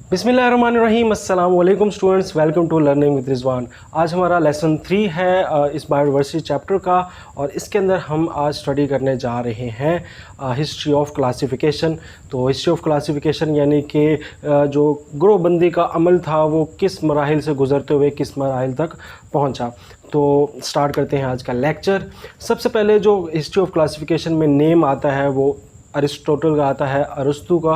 बिस्मिल्लाहिर्रहमानिर्रहीम, अस्सलाम वालेकुम students, welcome to learning with Rizwan. आज हमारा लेसन 3 है इस बायोडाइवर्सिटी चैप्टर का, और इसके अंदर हम आज स्टडी करने जा रहे हैं हिस्ट्री ऑफ क्लासिफिकेशन। तो हिस्ट्री ऑफ क्लासिफिकेशन यानी कि जो ग्रोहबंदी का अमल था वो किस मराहिल से गुज़रते हुए किस मराहिल तक पहुंचा। तो स्टार्ट करते हैं आज का लेक्चर। सबसे पहले जो हिस्ट्री ऑफ क्लासिफिकेशन में नेम आता है वो अरिस्टोटल का आता है, अरस्तु का।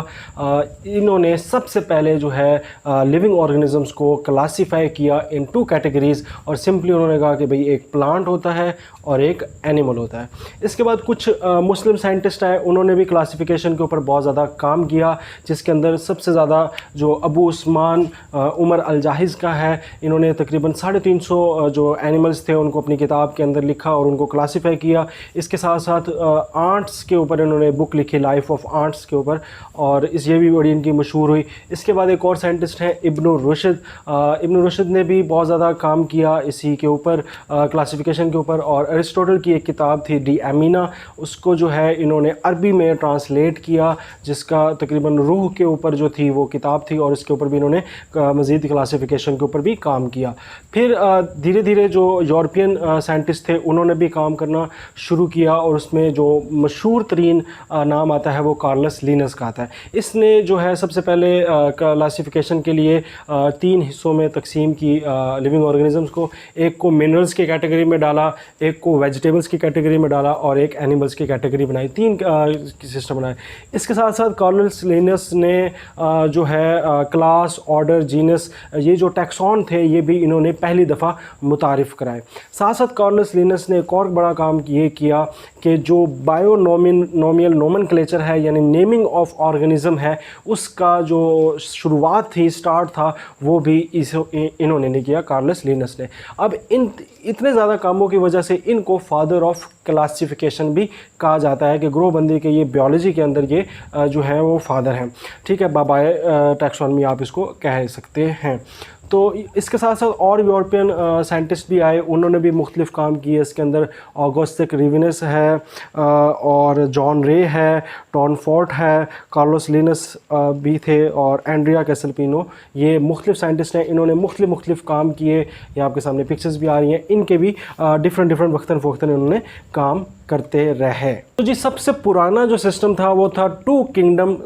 इन्होंने सबसे पहले जो है लिविंग ऑर्गेनिजम्स को क्लासीफाई किया इन 2 कैटेगरीज़, और सिंपली उन्होंने कहा कि भाई एक प्लांट होता है और एक एनिमल होता है। इसके बाद कुछ मुस्लिम साइंटिस्ट आए, उन्होंने भी क्लासिफिकेशन के ऊपर बहुत ज़्यादा काम किया, जिसके अंदर सबसे ज़्यादा जो अबू उस्मान उमर अल-जाहिज़ का है। इन्होंने तकरीबन 350 जो एनिमल्स थे उनको अपनी किताब के अंदर लिखा और उनको क्लासीफाई किया। इसके साथ साथ आर्ट्स के ऊपर इन्होंने बुक लिखी, लाइफ ऑफ आर्ट्स के ऊपर, और ये भी बड़ी इनकी मशहूर हुई। इसके बाद एक और साइंटिस्ट हैं इब्न रुशद। इब्न रुशद ने भी बहुत ज़्यादा काम किया इसी के ऊपर, क्लासिफिकेशन के ऊपर। और अरिस्टोटल की एक किताब थी डी एमिना, उसको जो है इन्होंने अरबी में ट्रांसलेट किया, जिसका तकरीबन रूह के ऊपर जो थी वो किताब थी, और इसके ऊपर भी इन्होंने मज़ीद क्लासिफिकेशन के ऊपर भी काम किया। फिर धीरे धीरे जो यूरोपियन साइंटिस्ट थे उन्होंने भी काम करना शुरू किया, और उसमें जो मशहूर तरीन नाम आता है वो कार्लस लिनस का आता है। इसने जो है सबसे पहले क्लासिफिकेशन के लिए 3 हिस्सों में तकसीम की लिविंग ऑर्गेनिजम्स को। एक को मिनरल्स की कैटेगरी में डाला, एक को वेजिटेबल्स की कैटेगरी में डाला, और एक एनिमल्स की कैटेगरी बनाई। 3 सिस्टम बनाए। इसके साथ साथ कार्लस लिनस ने जो है क्लास, ऑर्डर, जीनस, ये जो टैक्सॉन थे ये भी इन्होंने पहली दफ़ा मुतारिफ़ कराए। साथ साथ कार्लस लिनस ने एक और बड़ा काम ये किया कि जो बायोनोमियल नोमेनक्लेचर है यानी नेमिंग ऑफ ऑर्गेनिज़म है, उसका जो शुरुआत थी, स्टार्ट था, वो भी इन्होंने नहीं किया, कार्लस लिनस ने। अब इतने ज़्यादा कामों की वजह से इनको फादर ऑफ क्लासिफिकेशन भी कहा जाता है कि ग्रोहबंदी के ये बायोलॉजी के अंदर ये जो है वो फादर हैं। ठीक है, बाबाए टैक्सोनॉमी आप इसको कह सकते हैं। तो इसके साथ साथ और यूरोपियन साइंटिस्ट भी आए, उन्होंने भी मुख्तलिफ काम किए। इसके अंदर ऑगस्टिक रिविनस है, और जॉन रे है, टॉनफोर्ट है, कार्लोस लिनस भी थे, और एंड्रिया कैसलपिनो। ये मुख्तलिफ साइंटिस्ट हैं, इन्होंने मुख्तलिफ काम किए। ये आपके सामने पिक्चर्स भी आ रही हैं, इनके भी डिफरेंट वक्तन फ़ोक्तन इन्होंने काम करते रहे। तो जी सबसे पुराना जो सिस्टम था वो था 2 किंगडम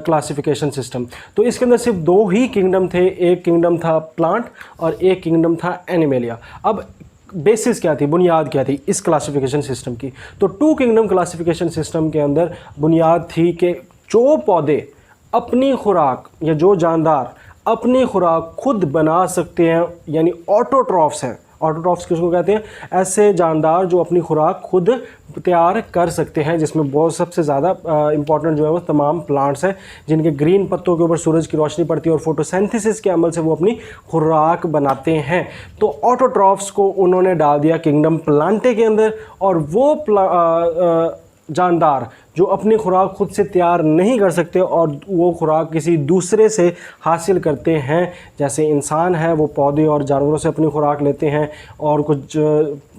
क्लासिफिकेशन सिस्टम। तो इसके अंदर सिर्फ 2 ही किंगडम थे, एक किंगडम था प्लांट और एक किंगडम था एनिमेलिया। अब बेसिस क्या थी, बुनियाद क्या थी इस क्लासिफिकेशन सिस्टम की? तो 2 किंगडम क्लासिफिकेशन सिस्टम के अंदर बुनियाद थी कि जो पौधे अपनी खुराक या जो जानदार अपनी खुराक खुद बना सकते हैं, यानी ऑटोट्रॉफ्स हैं। ऑटोट्रॉफ्स किसको कहते हैं? ऐसे जानदार जो अपनी खुराक खुद तैयार कर सकते हैं, जिसमें बहुत सबसे ज़्यादा इंपॉर्टेंट जो है वो तमाम प्लांट्स हैं जिनके ग्रीन पत्तों के ऊपर सूरज की रोशनी पड़ती है और फोटोसिंथेसिस के अमल से वो अपनी खुराक बनाते हैं। तो ऑटोट्रॉफ्स को उन्होंने डाल दिया किंगडम प्लांटे के अंदर, और वो जानदार जो अपनी खुराक खुद से तैयार नहीं कर सकते और वो खुराक किसी दूसरे से हासिल करते हैं, जैसे इंसान है वो पौधे और जानवरों से अपनी खुराक लेते हैं, और कुछ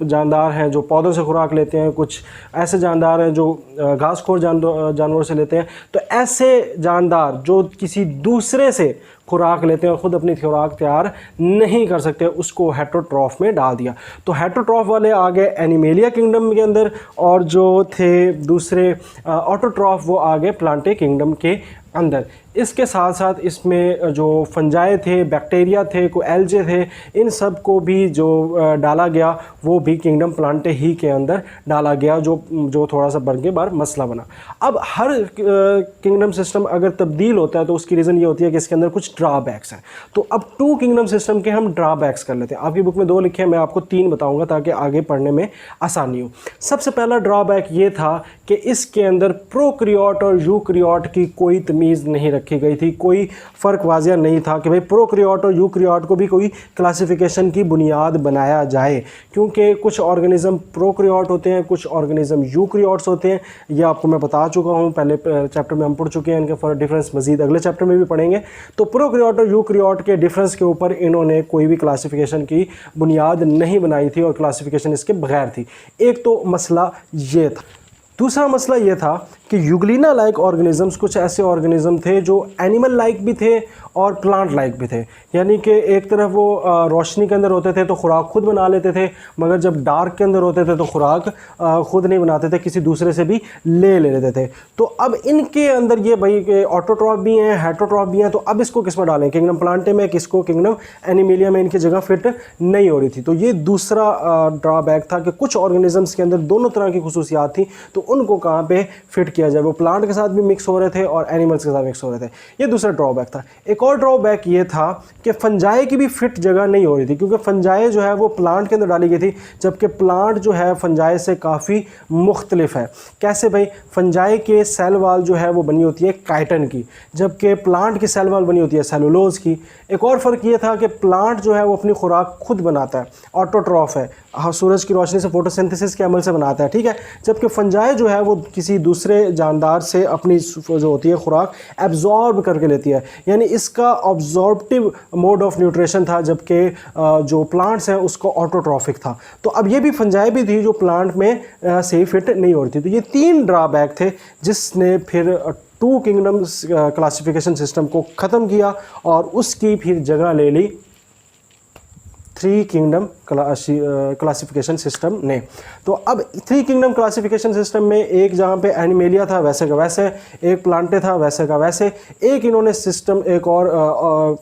जानदार हैं जो पौधों से खुराक लेते हैं, कुछ ऐसे जानदार हैं जो घासखोर जानवरों से लेते हैं। तो ऐसे जानदार जो किसी दूसरे से खुराक लेते हैं और ख़ुद अपनी खुराक तैयार नहीं कर सकते, उसको हेटरोट्रॉफ में डाल दिया। तो हेटरोट्रॉफ वाले आ गए एनिमेलिया किंगडम के अंदर, और जो थे दूसरे ऑटोट्रॉफ वो आ गए प्लांटे किंगडम के अंदर। इसके साथ साथ इसमें जो फंजाई थे, बैक्टीरिया थे, कोई एल्जे थे, इन सब को भी जो डाला गया वो भी किंगडम प्लांटे ही के अंदर डाला गया, जो थोड़ा सा बढ़ के बार मसला बना। अब हर किंगडम सिस्टम अगर तब्दील होता है तो उसकी रीज़न ये होती है कि इसके अंदर कुछ ड्रॉबैक्स हैं। तो अब 2 किंगडम सिस्टम के हम ड्रॉबैक्स कर लेते हैं। आपकी बुक में 2 लिखे हैं, मैं आपको 3 बताऊँगा ताकि आगे पढ़ने में आसानी हो। सबसे पहला ड्रॉबैक ये था कि इसके अंदर प्रोक्रियोट और यूक्रियोट की कोई तमीज़ नहीं रखी गई थी, कोई फ़र्क वाज़िया नहीं था कि भाई प्रोक्रियोट और यूक्रियोट को भी कोई क्लासिफिकेशन की बुनियाद बनाया जाए, क्योंकि कुछ ऑर्गेनिज़म प्रोक्रियोट होते हैं, कुछ ऑर्गेनिज़म यूक्रियोट्स होते हैं। यह आपको मैं बता चुका हूँ, पहले चैप्टर में हम पढ़ चुके हैं, इनके फर्क डिफरेंस मज़ीद अगले चैप्टर में भी पढ़ेंगे। तो प्रोक्रियोट और यूक्रियोट के डिफरेंस के ऊपर इन्होंने कोई भी क्लासिफिकेशन की बुनियाद नहीं बनाई थी, और क्लासिफिकेशन इसके बगैर थी। एक तो मसला ये था। दूसरा मसला ये था कि यूग्लिना लाइक ऑर्गेनिजम्स कुछ ऐसे ऑर्गेनिज्म थे जो एनिमल लाइक भी थे और प्लांट लाइक भी थे। यानी कि एक तरफ वो रोशनी के अंदर होते थे तो खुराक खुद बना लेते थे, मगर जब डार्क के अंदर होते थे तो खुराक खुद नहीं बनाते थे, किसी दूसरे से भी ले लेते थे। तो अब इनके अंदर ये भाई ऑटोट्रॉफ भी हैं, हेटरोट्रॉफ भी हैं, तो अब इसको किस में डालें, किंगडम प्लांटे में, किसको किंगडम एनिमेलिया में इनकी जगह फिट नहीं हो रही थी। तो ये दूसरा ड्रॉबैक था कि कुछ ऑर्गेनिजम्स के अंदर दोनों तरह की खुसूसियात थी, तो उनको कहाँ पे फिट किया जाए, वो प्लांट के साथ भी मिक्स हो रहे थे और एनिमल्स के साथ मिक्स हो रहे थे। ये दूसरा ड्रॉबैक था। एक और ड्रॉबैक ये था कि फंजाई की भी फिट जगह नहीं हो रही थी, क्योंकि फंजाई जो है वो प्लांट के अंदर डाली गई थी, जबकि प्लांट जो है फंजाई से काफ़ी मुख्तलिफ है। कैसे भाई, फंजाई के सेल वाल जो है वो बनी होती है काइटन की, जबकि प्लांट की सेल वाल बनी होती है सेलुलोज की। एक और फ़र्क ये था कि प्लांट जो है वो अपनी खुराक खुद बनाता है, ऑटोट्रॉफ है, हाँ, सूरज की रोशनी से फोटोसिंथेसिस के अमल से बनाता है, ठीक है। जबकि फंजाई जो है वो किसी दूसरे जानदार से अपनी जो होती है खुराक एब्जॉर्ब करके लेती है, यानी इसका ऑब्जॉर्बटिव मोड ऑफ न्यूट्रिशन था, जबकि जो प्लांट्स हैं उसको ऑटोट्रॉफिक था। तो अब ये भी फंजाई भी थी जो प्लांट में सही फिट नहीं हो रही थी। तो ये 3 ड्रॉबैक थे जिसने फिर 2 किंगडम्स क्लासिफिकेशन सिस्टम को ख़त्म किया और उसकी फिर जगह ले ली 3 किंगडम क्लासिफिकेशन सिस्टम ने। तो अब 3 किंगडम क्लासिफिकेशन सिस्टम में एक जहाँ पे एनिमेलिया था वैसे का वैसे, एक प्लांटे था वैसे का वैसे, एक इन्होंने सिस्टम एक और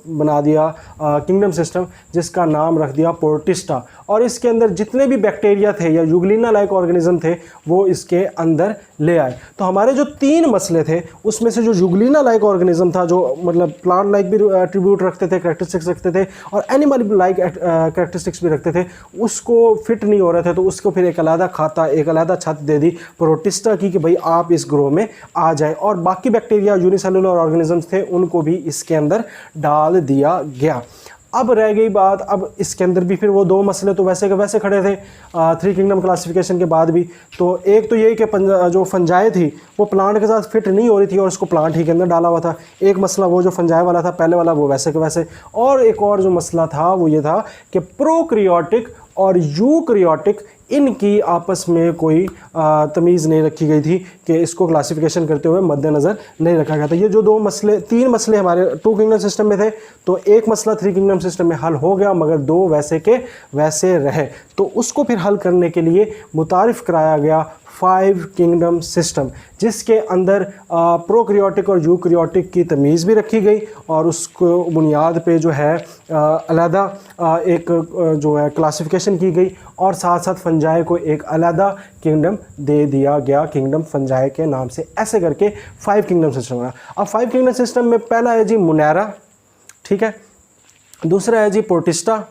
बना दिया किंगडम सिस्टम जिसका नाम रख दिया प्रोटिस्टा, और इसके अंदर जितने भी बैक्टीरिया थे या यूग्लिना लाइक ऑर्गेनिज्म थे वो इसके अंदर ले आए। तो हमारे जो 3 मसले थे उसमें से जो यूग्लिना लाइक ऑर्गेनिज्म था, जो मतलब प्लांट लाइक भी एट्रीब्यूट रखते थे, कैरेक्टरिस्टिक्स रखते थे, और एनिमल लाइक कैरेक्टरिस्टिक्स भी रखते थे, उसको फिट नहीं हो रहे थे, तो उसको फिर एक अलग खाता, एक अलग छत दे दी प्रोटिस्टा की कि भाई आप इस ग्रोह में आ जाए, और बाकी बैक्टीरिया यूनिसेलुलर ऑर्गेनिजम्स थे उनको भी इसके अंदर डाल दिया गया। अब रह गई बात, अब इसके अंदर भी फिर वो 2 मसले तो वैसे के वैसे खड़े थे 3 किंगडम क्लासिफिकेशन के बाद भी। तो एक तो यही कि जो फंजाई थी वो प्लांट के साथ फिट नहीं हो रही थी और उसको प्लांट ही के अंदर डाला हुआ था। एक मसला वो जो फंजाई वाला था पहले वाला, वो वैसे के वैसे। और एक और जो मसला था वो ये था कि प्रोक्रियोटिक और यूक्रियोटिक इनकी आपस में कोई तमीज़ नहीं रखी गई थी कि इसको क्लासिफिकेशन करते हुए मद्देनज़र नहीं रखा गया था। ये जो 3 मसले हमारे 2 किंगडम सिस्टम में थे, तो एक मसला 3 किंगडम सिस्टम में हल हो गया, मगर 2 वैसे के वैसे रहे। तो उसको फिर हल करने के लिए मुतारिफ़ कराया गया 5 किंगडम सिस्टम, जिसके अंदर प्रोक्रियोटिक और यूक्रियोटिक की तमीज़ भी रखी गई, और उसको बुनियाद पे जो है अलहदा एक जो है क्लासिफिकेशन की गई, और साथ साथ फंजाई को एक अलहदा किंगडम दे दिया गया किंगडम फंजाई के नाम से। ऐसे करके 5 किंगडम सिस्टम हुआ। अब 5 किंगडम सिस्टम में पहला है जी मुनेरा, ठीक है, दूसरा है जी प्रोटिस्टा,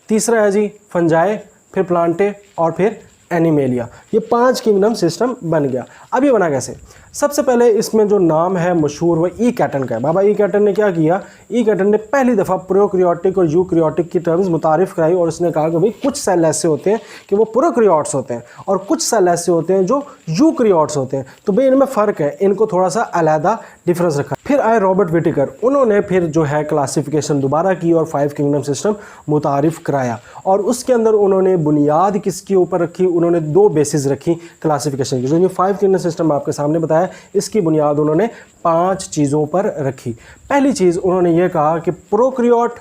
तीसरा है जी फंजाई, फिर प्लांटे, और फिर एनिमेलिया। ये 5 किंगडम सिस्टम बन गया। अब ये बना कैसे? सबसे पहले इसमें जो नाम है मशहूर वो ई कैटन का है। बाबा ई कैटन ने क्या किया? ई कैटन ने पहली दफ़ा प्रोक्रियोटिक और यूक्रियोटिक की टर्म्स मुतारिफ़ कराई, और उसने कहा कि भाई कुछ सेल ऐसे होते हैं कि वो प्रोक्रियोट्स होते हैं और कुछ सेल ऐसे होते हैं जो यूक्रियोट्स होते हैं। तो भाई इनमें फ़र्क है, इनको थोड़ा सा अलहदा डिफरेंस रखा। फिर आए रॉबर्ट विटिकर, उन्होंने फिर जो है क्लासिफिकेशन दोबारा की और 5 किंगडम सिस्टम मुतारिफ़ कराया, और उसके अंदर उन्होंने बुनियाद किसके ऊपर रखी? उन्होंने 2 बेसिस रखी क्लासिफिकेशन की। जो ये 5 किंगडम सिस्टम आपके सामने बताया, इसकी बुनियाद उन्होंने 5 चीज़ों पर रखी। पहली चीज़ उन्होंने ये कहा कि प्रोक्रियोट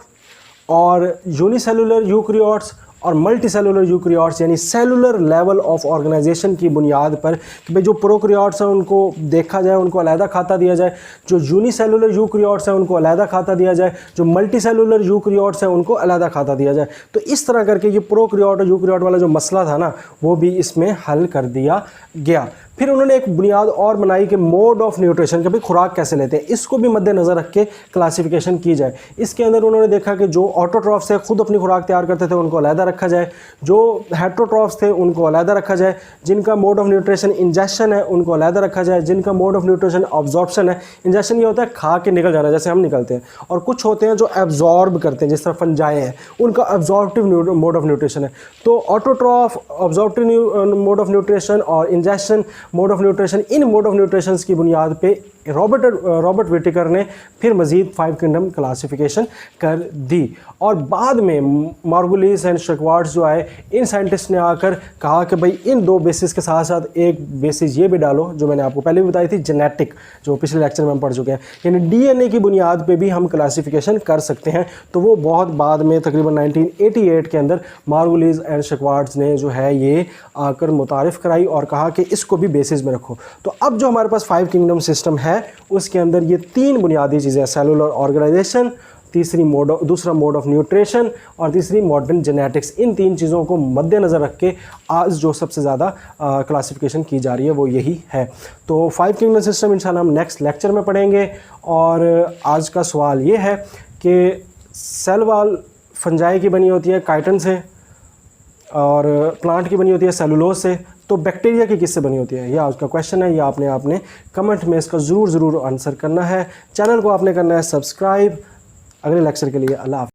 और यूनिसेलुलर यूक्रियोट्स और मल्टी सेलुलर यूक्रियोट्स, यानी सेलुलर लेवल ऑफ ऑर्गेनाइजेशन की बुनियाद पर कि भाई जो प्रोक्रियोट्स हैं उनको देखा जाए, उनको अलहदा खाता दिया जाए, जो यूनिसेलुलर यूक्रियोट्स हैं उनको अलहदा खाता दिया जाए, जो मल्टी सेलुलर यूक्रियोट्स हैं उनको अलहदा खाता दिया जाए। तो इस तरह करके ये प्रोक्रियोट और यूक्रियोट वाला जो मसला था ना, वो भी इसमें हल कर दिया गया। फिर उन्होंने एक बुनियाद और बनाई कि मोड ऑफ न्यूट्रिशन, कि भाई खुराक कैसे लेते हैं, इसको भी मद्देनज़र रख के क्लासिफिकेशन की जाए। इसके अंदर उन्होंने देखा कि जो ऑटोट्रॉफ्स है खुद अपनी खुराक तैयार करते थे उनको अलहदा रखा जाए, जो हेटरोट्रॉफ्स थे उनको अलहदा रखा जाए, जिनका मोड ऑफ न्यूट्रिशन इंजेक्शन है उनको अलहदा रखा जाए, जिनका मोड ऑफ न्यूट्रिशन ऑब्जॉर्प्शन है, इंजेक्शन ये होता है खा के निकल जाना जैसे हम निकलते हैं, और कुछ होते हैं जो एब्जॉर्ब करते हैं जिस तरह फंजाई हैं, उनका एब्जॉर्प्टिव मोड ऑफ न्यूट्रिशन है। तो ऑटोट्रॉफ, ऑब्जॉर्प्टिव मोड ऑफ न्यूट्रिशन और injection mode of nutrition, in mode of nutritions की बुनियाद पे रॉबर्ट विटेकर ने फिर मज़ीद 5 किंगडम क्लासिफिकेशन कर दी। और बाद में मार्गुलिस एंड शेक्वार्ट्स जो आए, इन साइंटिस्ट ने आकर कहा कि भाई इन 2 बेसिस के साथ साथ एक बेसिस ये भी डालो जो मैंने आपको पहले भी बताई थी, जेनेटिक, जो पिछले लेक्चर में हम पढ़ चुके हैं, यानी डीएनए की बुनियाद पे भी हम क्लासिफिकेशन कर सकते हैं। तो वो बहुत बाद में तकरीबन 1988 के अंदर मार्गुलिस एंड शेक्वार्ट्स ने जो है ये आकर मुतारिफ़ कराई और कहा कि इसको भी बेसिस में रखो। तो अब जो हमारे पास 5 किंगडम सिस्टम है उसके अंदर ये 3 बुनियादी चीज़ें, सेलुलर ऑर्गेनाइजेशन, दूसरा मोड ऑफ न्यूट्रिशन और तीसरी मॉडर्न जेनेटिक्स, इन 3 चीज़ों को मद्देनज़र रख के आज जो सबसे ज़्यादा क्लासिफिकेशन की जा रही है वो यही है। तो 5 किंगडम सिस्टम इंशाल्लाह हम नेक्स्ट लेक्चर में पढ़ेंगे। और आज का सवाल ये है कि सेल वॉल फंजाई की बनी होती है काइटिन से और प्लांट की बनी होती है सेलुलोज से, तो बैक्टीरिया की किससे बनी होती है? यह आज का क्वेश्चन है। यह आपने कमेंट में इसका ज़रूर आंसर करना है। चैनल को आपने करना है सब्सक्राइब। अगले लेक्चर के लिए अल्लाह हाफ़िज़।